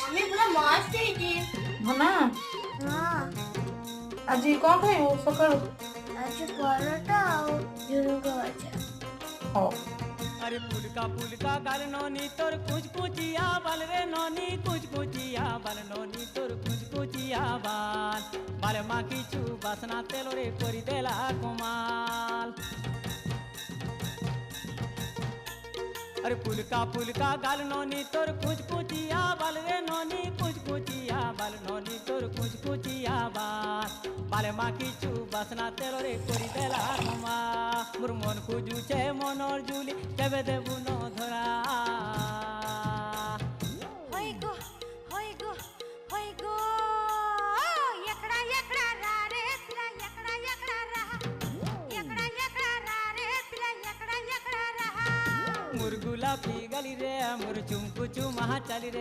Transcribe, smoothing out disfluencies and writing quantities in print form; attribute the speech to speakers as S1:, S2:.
S1: আমি পুরো মস্ত হয়েছি।
S2: না
S1: হ্যাঁ,
S2: ଆଜି କ'ଣ ଖାଇବୁ ସକାଳୁ?
S1: ଆଜି ପରଟା ଆଉ ଝୁଡ଼ୁଙ୍ଗ ଭଜା।
S2: ହଉ।
S3: अरे पुलका गाल नोनी तोर कुछ कुचिया बाल रे नोनी कुछ कुचिया बाल नोनी तोर कुछ कुचिया बाल बाल माँ की चू बासना तेलो रे कोरी देला कुमाल। अरे पुलका गाल नोनी तोर कुछ कुचिया बाल रे नोनी कुछ कुचिया बाल नोनी तोर कुछ कुचिया बाल माँ की चू बासना तेलो रे कोरी देला कुमा मोर मन खुजुचे मनर जुली केबे देबु न धरा।
S1: होय गो होय गो होय गो एकड़ा एकड़ा रा रे पिला एकड़ा एकड़ा रा एकड़ा एकड़ा रा रे पिला एकड़ा एकड़ा रा।
S3: मुरगुला पी गली रे मुर चुमकु चुमा चली रे।